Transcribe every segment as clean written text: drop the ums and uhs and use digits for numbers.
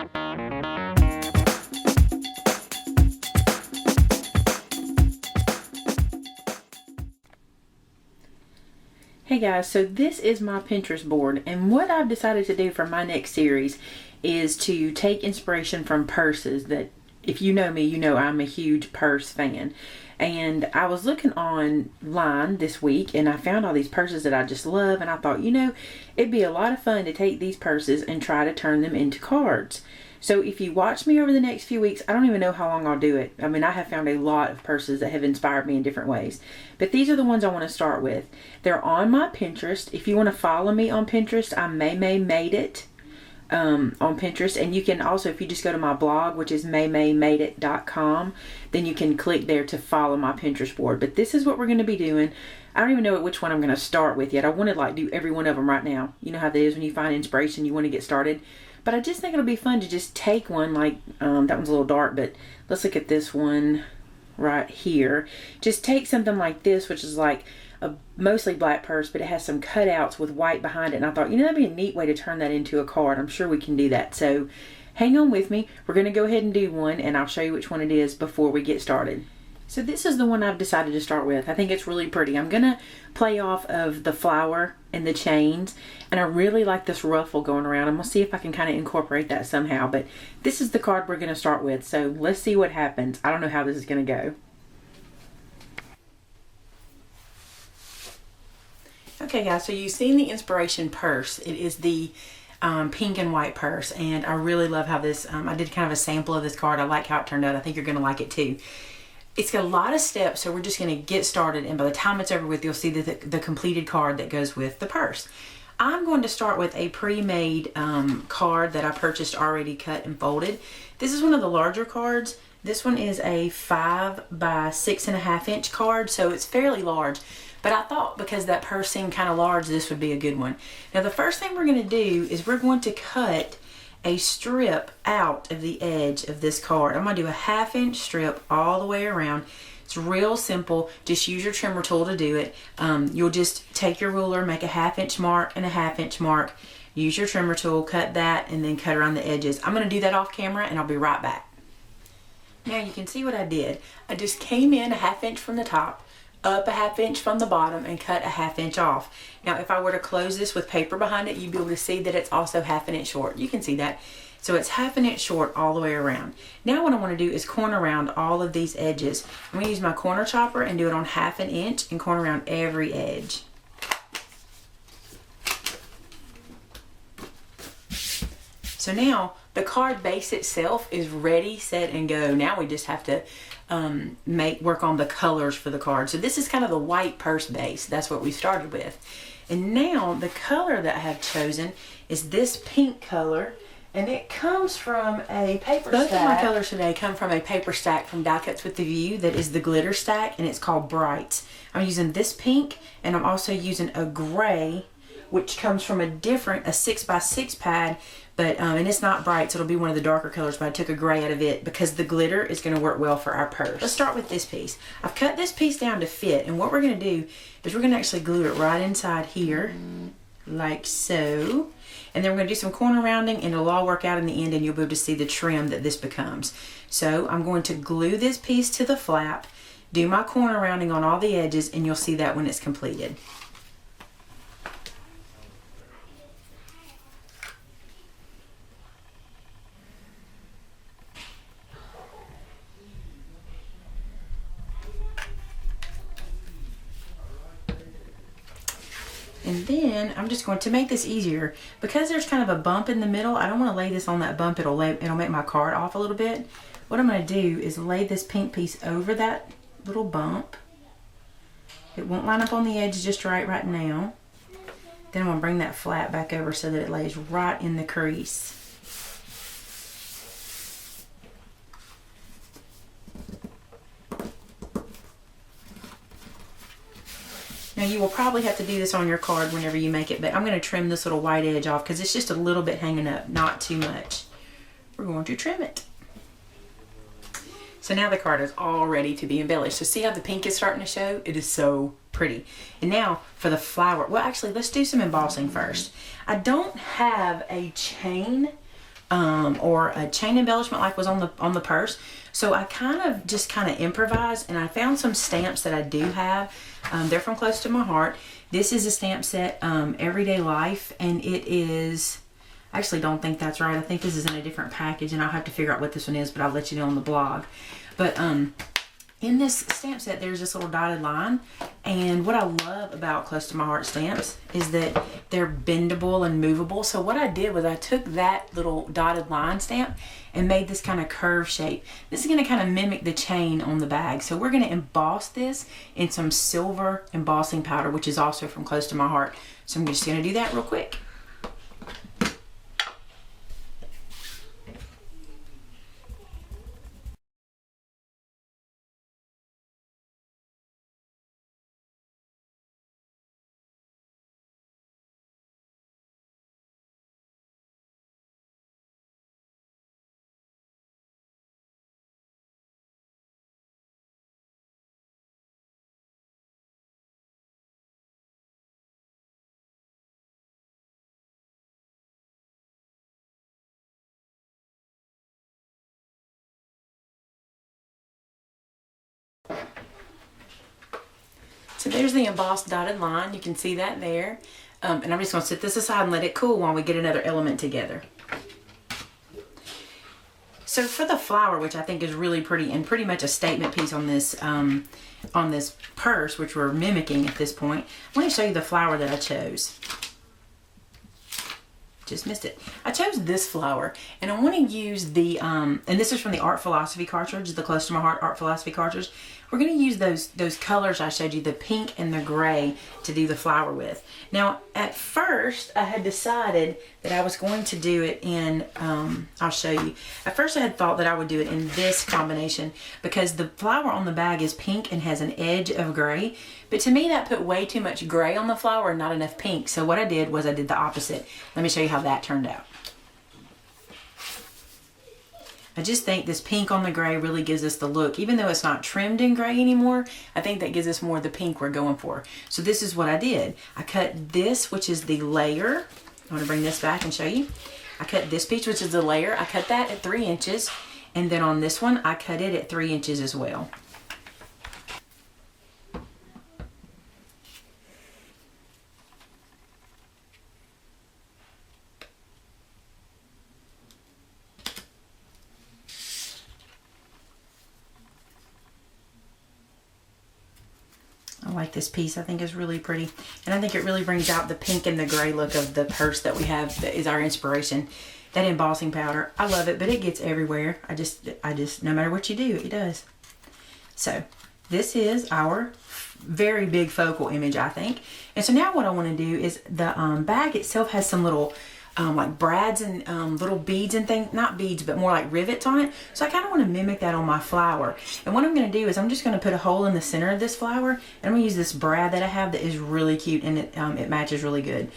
Hey guys, so this is my Pinterest board, and what I've decided to do for my next series is to take inspiration from purses that, if you know me, you know I'm a huge purse fan. And I was looking online this week and I found all these purses that I just love, and I thought, you know, it'd be a lot of fun to take these purses and try to turn them into cards. So if you watch me over the next few weeks, I don't even know how long I'll do it. I mean, I have found a lot of purses that have inspired me in different ways. But these are the ones I want to start with. They're on my Pinterest. If you want to follow me on Pinterest, I'm Maymay Made It on Pinterest. And you can also, if you just go to my blog, which is maymaymadeit.com, then you can click there to follow my Pinterest board. But this is what we're going to be doing. I don't even know which one I'm going to start with yet. I want to like do every one of them right now. You know how that is when you find inspiration, you want to get started. But I just think it'll be fun to just take one like, that one's a little dark, but let's look at this one right here. Just take something like this, which is like a mostly black purse, but it has some cutouts with white behind it. And I thought, you know, that'd be a neat way to turn that into a card. I'm sure we can do that. So hang on with me. We're going to go ahead and do one, and I'll show you which one it is before we get started. So this is the one I've decided to start with. I think it's really pretty. I'm going to play off of the flower and the chains, and I really like this ruffle going around. I'm going to see if I can kind of incorporate that somehow, but this is the card we're going to start with. So let's see what happens. I don't know how this is going to go. Okay guys, so you've seen the inspiration purse. It is the pink and white purse, and I really love how this, I did kind of a sample of this card. I like how it turned out. I think you're going to like it too. It's got a lot of steps, so we're just going to get started, and by the time it's over with, you'll see the completed card that goes with the purse. I'm going to start with a pre-made card that I purchased already cut and folded. This is one of the larger cards. This one is a 5 by 6.5 inch card, so it's fairly large. But I thought because that purse seemed kind of large, this would be a good one. Now the first thing we're going to do is we're going to cut a strip out of the edge of this card. I'm going to do a 1/2 inch strip all the way around. It's real simple. Just use your trimmer tool to do it. You'll just take your ruler, make a 1/2 inch mark and a 1/2 inch mark. Use your trimmer tool, cut that, and then cut around the edges. I'm going to do that off camera, and I'll be right back. Now you can see what I did. I just came in a 1/2 inch from the top, up a 1/2 inch from the bottom, and cut a 1/2 inch off. Now if I were to close this with paper behind it, you'd be able to see that it's also 1/2 inch short. You can see that. So it's 1/2 inch short all the way around. Now what I want to do is corner around all of these edges. I'm going to use my corner chopper and do it on 1/2 inch and corner around every edge. So now the card base itself is ready, set, and go. Now we just have to work on the colors for the card. So this is kind of the white purse base. That's what we started with. And now the color that I have chosen is this pink color, and it comes from a paper stack. Both of my colors today come from a paper stack from Die Cuts with the View that is the glitter stack, and it's called Brights. I'm using this pink, and I'm also using a gray, which comes from a 6x6 pad, but and it's not bright, so it'll be one of the darker colors, but I took a gray out of it because the glitter is going to work well for our purse. Let's start with this piece. I've cut this piece down to fit, and what we're going to do is we're going to actually glue it right inside here, like so. And then we're going to do some corner rounding, and it'll all work out in the end, and you'll be able to see the trim that this becomes. So I'm going to glue this piece to the flap, do my corner rounding on all the edges, and you'll see that when it's completed. And then I'm just going to make this easier, because there's kind of a bump in the middle. I don't want to lay this on that bump. It'll make my card off a little bit. What I'm going to do is lay this pink piece over that little bump. It won't line up on the edge just right now. Then I'm going to bring that flat back over so that it lays right in the crease. Now you will probably have to do this on your card whenever you make it, but I'm going to trim this little white edge off because it's just a little bit hanging up, not too much. We're going to trim it. So now the card is all ready to be embellished. So see how the pink is starting to show? It is so pretty. And now for the flower. Well, actually, let's do some embossing first. I don't have a chain or a chain embellishment like was on the purse. So I kind of improvised, and I found some stamps that I do have. They're from Close to My Heart. This is a stamp set, Everyday Life, and it is, I actually don't think that's right. I think this is in a different package, and I'll have to figure out what this one is, but I'll let you know on the blog. But in this stamp set, there's this little dotted line, and what I love about Close to My Heart stamps is that they're bendable and movable. So what I did was I took that little dotted line stamp and made this kind of curve shape. This is going to kind of mimic the chain on the bag. So we're going to emboss this in some silver embossing powder, which is also from Close to My Heart. So I'm just going to do that real quick. So there's the embossed dotted line. You can see that there. And I'm just going to set this aside and let it cool while we get another element together. So for the flower, which I think is really pretty and pretty much a statement piece on this purse, which we're mimicking at this point, I want to show you the flower that I chose. Just missed it. I chose this flower, and I want to use the and this is from the Art Philosophy cartridge, the Close to My Heart Art Philosophy cartridge. We're going to use those colors I showed you, the pink and the gray, to do the flower with. Now, at first, I had decided that I was going to do it in, I'll show you. At first, I had thought that I would do it in this combination because the flower on the bag is pink and has an edge of gray. But to me, that put way too much gray on the flower and not enough pink. So what I did was I did the opposite. Let me show you how that turned out. I just think this pink on the gray really gives us the look. Even though it's not trimmed in gray anymore, I think that gives us more of the pink we're going for. So this is what I did. I cut this, which is the layer. I want to bring this back and show you. I cut this piece, which is the layer. I cut that at 3 inches. And then on this one, I cut it at 3 inches as well. I like this piece. I think it's really pretty. And I think it really brings out the pink and the gray look of the purse that we have that is our inspiration. That embossing powder, I love it, but it gets everywhere. I just, no matter what you do, it does. So this is our very big focal image, I think. And so now what I want to do is the bag itself has some little like brads and little beads and things, not beads, but more like rivets on it. So I kind of want to mimic that on my flower. And what I'm going to do is I'm just going to put a hole in the center of this flower, and I'm going to use this brad that I have that is really cute, and it matches really good.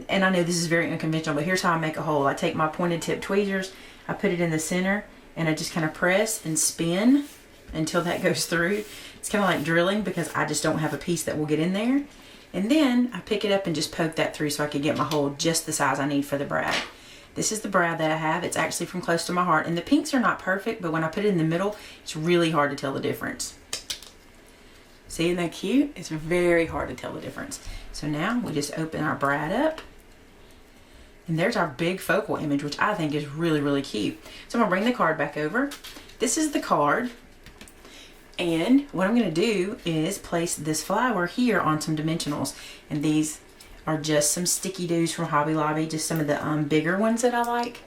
And I know this is very unconventional, but here's how I make a hole. I take my pointed tip tweezers, I put it in the center, and I just kind of press and spin until that goes through. It's kind of like drilling because I just don't have a piece that will get in there. And then I pick it up and just poke that through so I can get my hole just the size I need for the brad. This is the brad that I have. It's actually from Close to My Heart. And the pinks are not perfect, but when I put it in the middle, it's really hard to tell the difference. See, isn't that cute? It's very hard to tell the difference. So now we just open our brad up. And there's our big focal image, which I think is really, really cute. So I'm going to bring the card back over. This is the card. And what I'm going to do is place this flower here on some dimensionals. And these are just some sticky doos from Hobby Lobby, just some of the bigger ones that I like.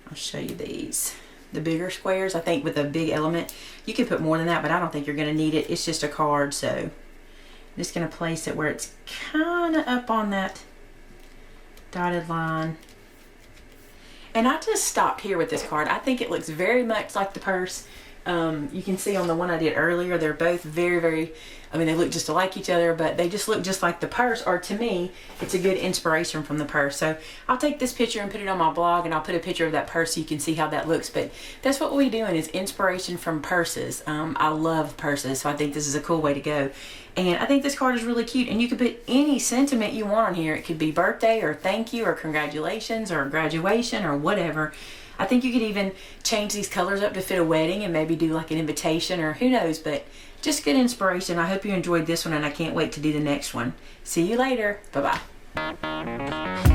I'll show you these. The bigger squares, I think with a big element. You can put more than that, but I don't think you're going to need it. It's just a card, so I'm just going to place it where it's kind of up on that dotted line. And I just stopped here with this card. I think it looks very much like the purse. You can see on the one I did earlier, they're both very, very, I mean, they look just like each other, but they just look just like the purse, or to me, it's a good inspiration from the purse. So I'll take this picture and put it on my blog, and I'll put a picture of that purse so you can see how that looks. But that's what we're doing, is inspiration from purses. I love purses, so I think this is a cool way to go. And I think this card is really cute, and you can put any sentiment you want on here. It could be birthday or thank you or congratulations or graduation or whatever. I think you could even change these colors up to fit a wedding and maybe do like an invitation, or who knows, but just good inspiration. I hope you enjoyed this one, and I can't wait to do the next one. See you later. Bye-bye.